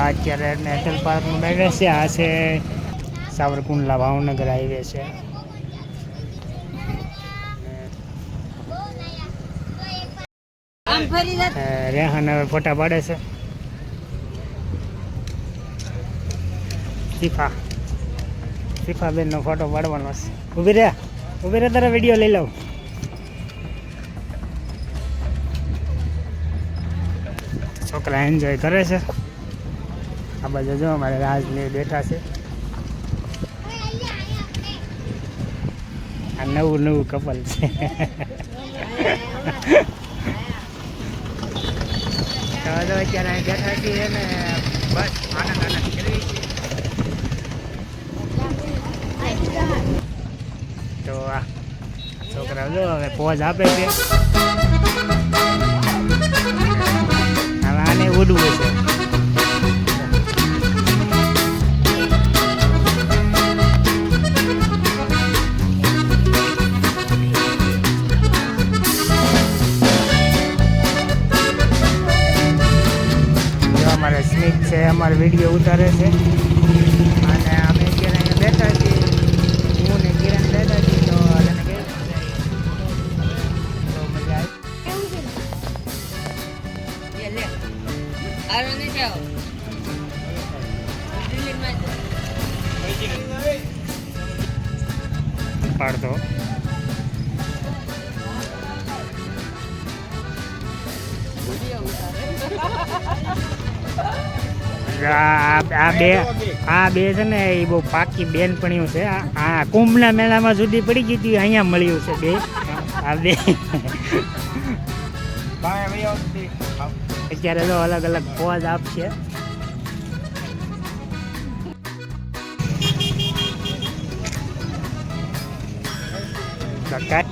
અત્યારે નેશનલ પાર્કનું બેઠે છે. આ છે સાવરકુંડલા ભાવનગર હાઈવે છે. રેહાન હવે ફોટા પાડે છે. શિફા બેનનો ફોટો પાડવાનો છે. ઊભી રહે તારા વિડીયો લઈ લઉં. છોકરા એન્જોય કરે છે. આ બાજુ જો અમારે રાજને બેઠા છે. આ નવું કપલ છે. અત્યારે બેઠા છીએ ને બસ આનંદ કરવી છે. તો આ છોકરા જો હવે પોઝ આપે છે. હવે આને ઉડવું છે. અમારે સ્મિત છે, અમારે વિડીયો ઉતારે છે. અને અમે અત્યારે અહીંયા બેઠા છીએ. હું ને કિરણ બેઠા છીએ. તો એને કહે તો મજા આવી પાડતો. આ બે છે ને એ બહુ પાકી બેનપણીઓ છે. આ કુંભના મેળામાં જુદી પડી ગઈ હતી, અહીંયા મળ્યું છે બે. આ બે અત્યારે તો અલગ અલગ પોઝ આપશે. કાકા